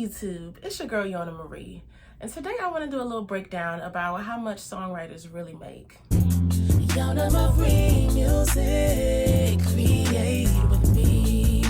YouTube, it's your girl Yona Marie, and today I want to do a little breakdown about how much songwriters really make. Yona Marie music, create with me.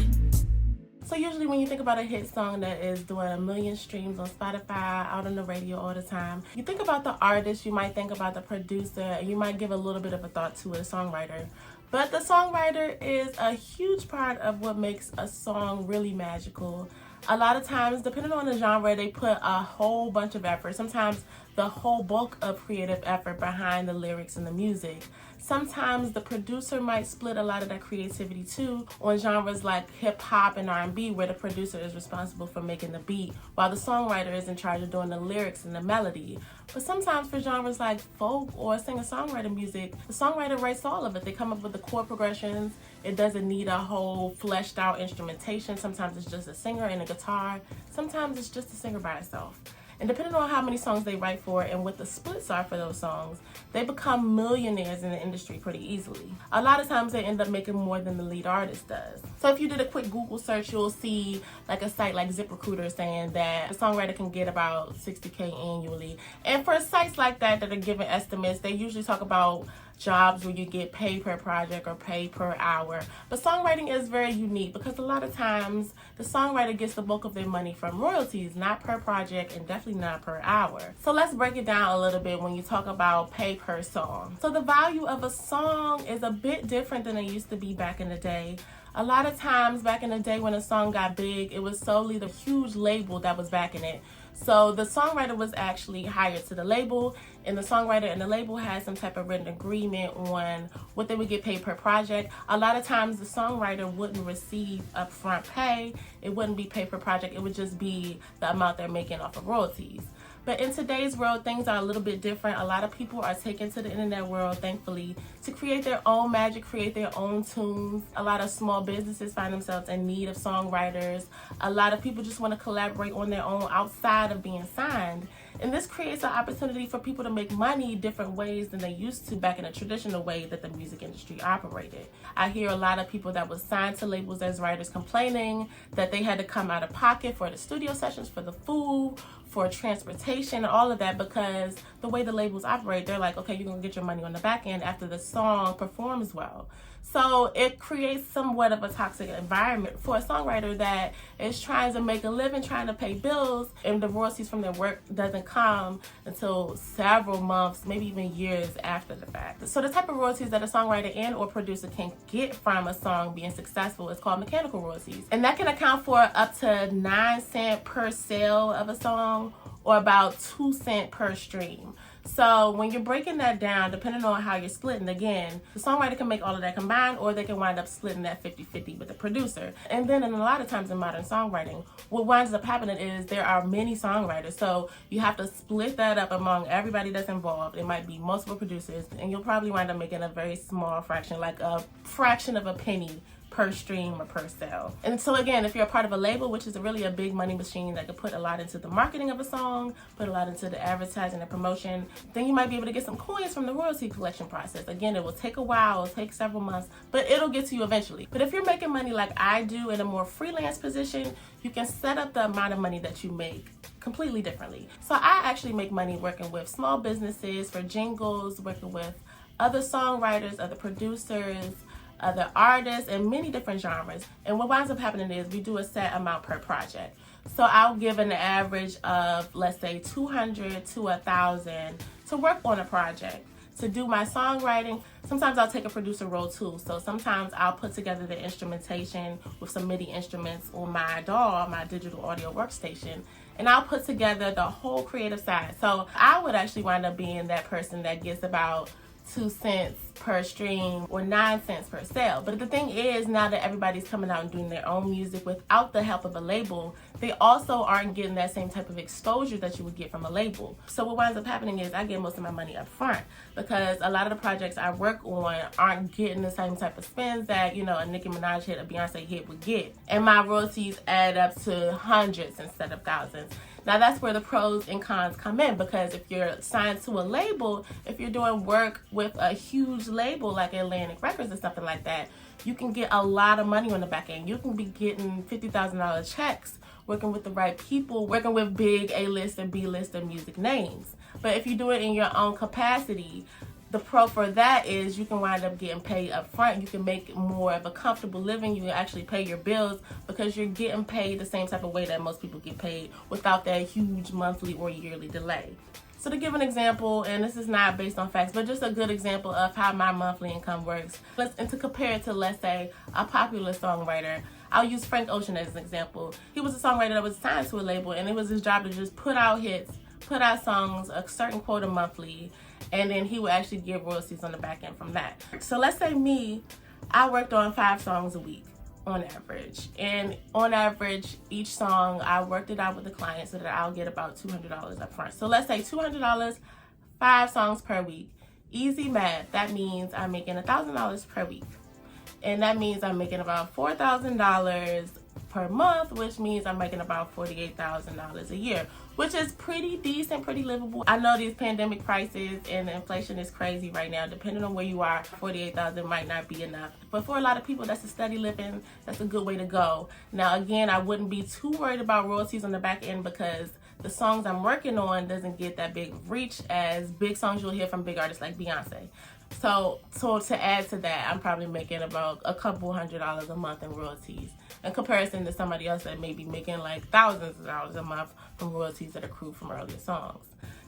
So usually when you think about a hit song that is doing 1 million streams on Spotify, out on the radio all the time, you think about the artist, you might think about the producer, and you might give a little bit of a thought to a songwriter. But the songwriter is a huge part of what makes a song really magical. A lot of times, depending on the genre, they put a whole bunch of effort. Sometimes the whole bulk of creative effort behind the lyrics and the music. Sometimes the producer might split a lot of that creativity too on genres like hip hop and R&B, where the producer is responsible for making the beat, while the songwriter is in charge of doing the lyrics and the melody. But sometimes for genres like folk or singer-songwriter music, the songwriter writes all of it. They come up with the chord progressions. It doesn't need a whole fleshed out instrumentation. Sometimes it's just a singer and a guitar. Sometimes it's just a singer by itself. And depending on how many songs they write for and what the splits are for those songs, they become millionaires in the industry pretty easily. A lot of times they end up making more than the lead artist does. So if you did a quick Google search, you'll see like a site like ZipRecruiter saying that a songwriter can get about $60K annually. And for sites like that are giving estimates, they usually talk about jobs where you get paid per project or paid per hour. But songwriting is very unique because a lot of times the songwriter gets the bulk of their money from royalties, not per project and definitely not per hour. So let's break it down a little bit when you talk about pay per song. So the value of a song is a bit different than it used to be back in the day. A lot of times back in the day when a song got big, it was solely the huge label that was backing it. So the songwriter was actually hired to the label, and the songwriter and the label had some type of written agreement on what they would get paid per project. A lot of times the songwriter wouldn't receive upfront pay. It wouldn't be paid per project. It would just be the amount they're making off of royalties. But in today's world, things are a little bit different. A lot of people are taken to the internet world, thankfully, to create their own magic, create their own tunes. A lot of small businesses find themselves in need of songwriters. A lot of people just want to collaborate on their own outside of being signed. And this creates an opportunity for people to make money different ways than they used to back in the traditional way that the music industry operated. I hear a lot of people that was signed to labels as writers complaining that they had to come out of pocket for the studio sessions, for the food, for transportation, all of that, because the way the labels operate, they're like, okay, you're gonna get your money on the back end after the song performs well. So it creates somewhat of a toxic environment for a songwriter that is trying to make a living, trying to pay bills, and the royalties from their work doesn't come until several months, maybe even years after the fact. So the type of royalties that a songwriter and or producer can get from a song being successful is called mechanical royalties. And that can account for up to 9 cents per sale of a song, or about 2 cents per stream. So when you're breaking that down, depending on how you're splitting, again, the songwriter can make all of that combined, or they can wind up splitting that 50-50 with the producer. And then in a lot of times in modern songwriting, what winds up happening is there are many songwriters. So you have to split that up among everybody that's involved. It might be multiple producers, and you'll probably wind up making a very small fraction, like a fraction of a penny per stream or per sale. And so again, if you're a part of a label, which is really a big money machine that could put a lot into the marketing of a song, put a lot into the advertising and promotion, then you might be able to get some coins from the royalty collection process. Again, it will take a while, it'll take several months, but it'll get to you eventually. But if you're making money like I do in a more freelance position, you can set up the amount of money that you make completely differently. So I actually make money working with small businesses for jingles, working with other songwriters, other producers, other artists, and many different genres. And what winds up happening is we do a set amount per project. So I'll give an average of, let's say, $200 to $1,000 to work on a project. To do my songwriting, sometimes I'll take a producer role too. So sometimes I'll put together the instrumentation with some MIDI instruments on my DAW, my digital audio workstation, and I'll put together the whole creative side. So I would actually wind up being that person that gets about 2 cents per stream or 9 cents per sale. But the thing is, now that everybody's coming out and doing their own music without the help of a label, they also aren't getting that same type of exposure that you would get from a label. So what winds up happening is I get most of my money up front, because a lot of the projects I work on aren't getting the same type of spins that, you know, a Nicki Minaj hit, a Beyonce hit would get. And my royalties add up to hundreds instead of thousands. Now that's where the pros and cons come in, because if you're signed to a label, if you're doing work with a huge label like Atlantic Records or something like that, you can get a lot of money on the back end. You can be getting $50,000 checks working with the right people, working with big A-list and B-list and music names. But if you do it in your own capacity, the pro for that is you can wind up getting paid up front. You can make more of a comfortable living. You can actually pay your bills because you're getting paid the same type of way that most people get paid without that huge monthly or yearly delay. So to give an example, and this is not based on facts, but just a good example of how my monthly income works, and to compare it to, let's say, a popular songwriter, I'll use Frank Ocean as an example. He was a songwriter that was signed to a label, and it was his job to just put out hits, put out songs, a certain quota monthly, and then he would actually get royalties on the back end from that. So let's say me, I worked on 5 songs a week on average. And on average, each song, I worked it out with the client so that I'll get about $200 up front. So let's say $200, 5 songs per week. Easy math, that means I'm making $1,000 per week. And that means I'm making about $4,000 per month, which means I'm making about $48,000 a year, which is pretty decent, pretty livable. I know these pandemic prices and inflation is crazy right now. Depending on where you are, $48,000 might not be enough. But for a lot of people, that's a steady living. That's a good way to go. Now, again, I wouldn't be too worried about royalties on the back end because the songs I'm working on doesn't get that big reach as big songs you'll hear from big artists like Beyonce. So to add to that, I'm probably making about a couple $100s a month in royalties in comparison to somebody else that may be making like thousands of dollars a month from royalties that accrue from earlier songs.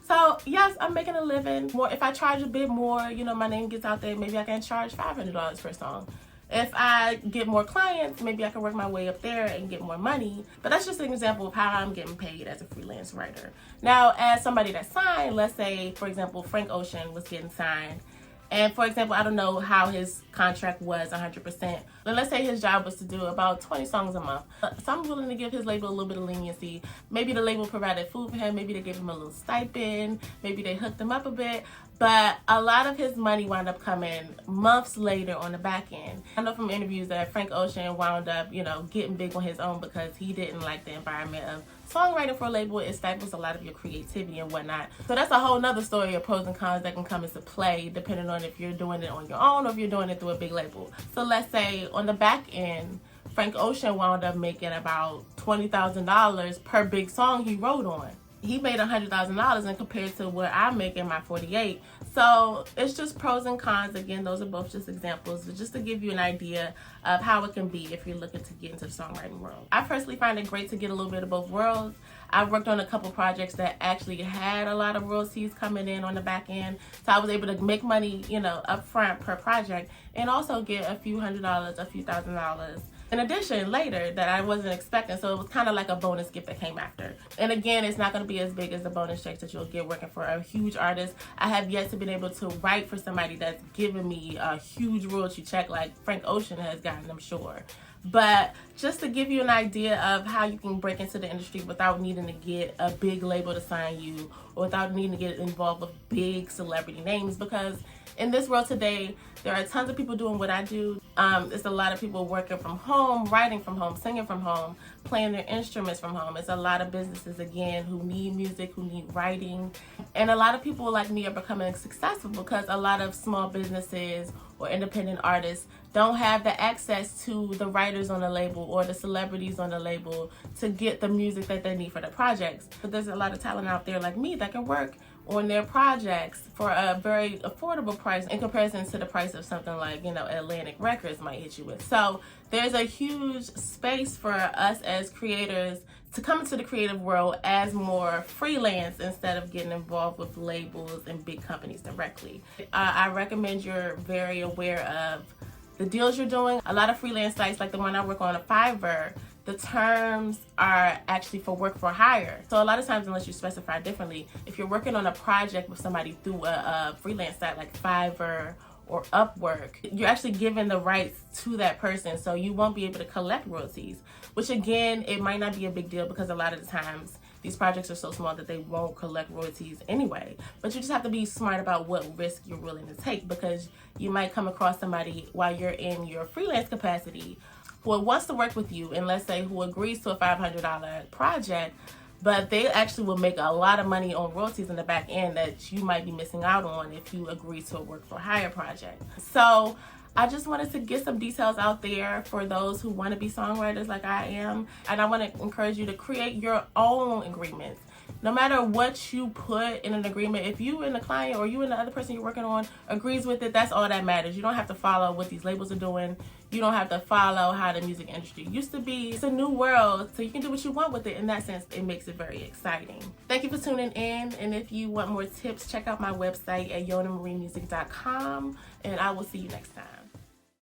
So yes, I'm making a living. More if I charge a bit more, you know, my name gets out there, maybe I can charge $500 per song. If I get more clients, maybe I can work my way up there and get more money. But that's just an example of how I'm getting paid as a freelance writer. Now, as somebody that's signed, let's say, for example, Frank Ocean was getting signed. And for example, I don't know how his contract was 100%, but let's say his job was to do about 20 songs a month. So I'm willing to give his label a little bit of leniency. Maybe the label provided food for him, maybe they gave him a little stipend, maybe they hooked him up a bit, but a lot of his money wound up coming months later on the back end. I know from interviews that Frank Ocean wound up, you know, getting big on his own because he didn't like the environment of songwriting for a label. It stifles a lot of your creativity and whatnot. So that's a whole nother story of pros and cons that can come into play depending on if you're doing it on your own or if you're doing it through a big label. So let's say on the back end, Frank Ocean wound up making about $20,000 per big song he wrote on. He made $100,000 and compared to what I'm making, my 48. So it's just pros and cons. Again, those are both just examples, but just to give you an idea of how it can be if you're looking to get into the songwriting world. I personally find it great to get a little bit of both worlds. I've worked on a couple projects that actually had a lot of royalties coming in on the back end. So I was able to make money, you know, up front per project and also get a few $100s, a few $1,000s in addition later that I wasn't expecting. So it was kind of like a bonus gift that came after. And again, it's not going to be as big as the bonus checks that you'll get working for a huge artist. I have yet to be able to write for somebody that's giving me a huge royalty check like Frank Ocean has gotten, I'm sure. But just to give you an idea of how you can break into the industry without needing to get a big label to sign you or without needing to get involved with big celebrity names, because in this world today, there are tons of people doing what I do. It's a lot of people working from home, writing from home, singing from home, playing their instruments from home. It's a lot of businesses, again, who need music, who need writing. And a lot of people like me are becoming successful because a lot of small businesses or independent artists don't have the access to the writers on the label or the celebrities on the label to get the music that they need for the projects. But there's a lot of talent out there like me that can work on their projects for a very affordable price in comparison to the price of something like, you know, Atlantic Records might hit you with. So there's a huge space for us as creators to come into the creative world as more freelance instead of getting involved with labels and big companies directly. I recommend you're very aware of the deals you're doing. A lot of freelance sites like the one I work on, a Fiverr, the terms are actually for work for hire. So a lot of times, unless you specify differently, if you're working on a project with somebody through a freelance site like Fiverr or Upwork, you're actually giving the rights to that person, so you won't be able to collect royalties, which again, it might not be a big deal because a lot of the times these projects are so small that they won't collect royalties anyway. But you just have to be smart about what risk you're willing to take, because you might come across somebody while you're in your freelance capacity who wants to work with you, and let's say who agrees to a $500 project, but they actually will make a lot of money on royalties in the back end that you might be missing out on if you agree to a work for hire project. So I just wanted to get some details out there for those who want to be songwriters like I am. And I want to encourage you to create your own agreements. No matter what you put in an agreement, if you and the client or you and the other person you're working on agrees with it, that's all that matters. You don't have to follow what these labels are doing. You don't have to follow how the music industry used to be. It's a new world, so you can do what you want with it. In that sense, it makes it very exciting. Thank you for tuning in, and if you want more tips, check out my website at yonamarinemusic.com, and I will see you next time.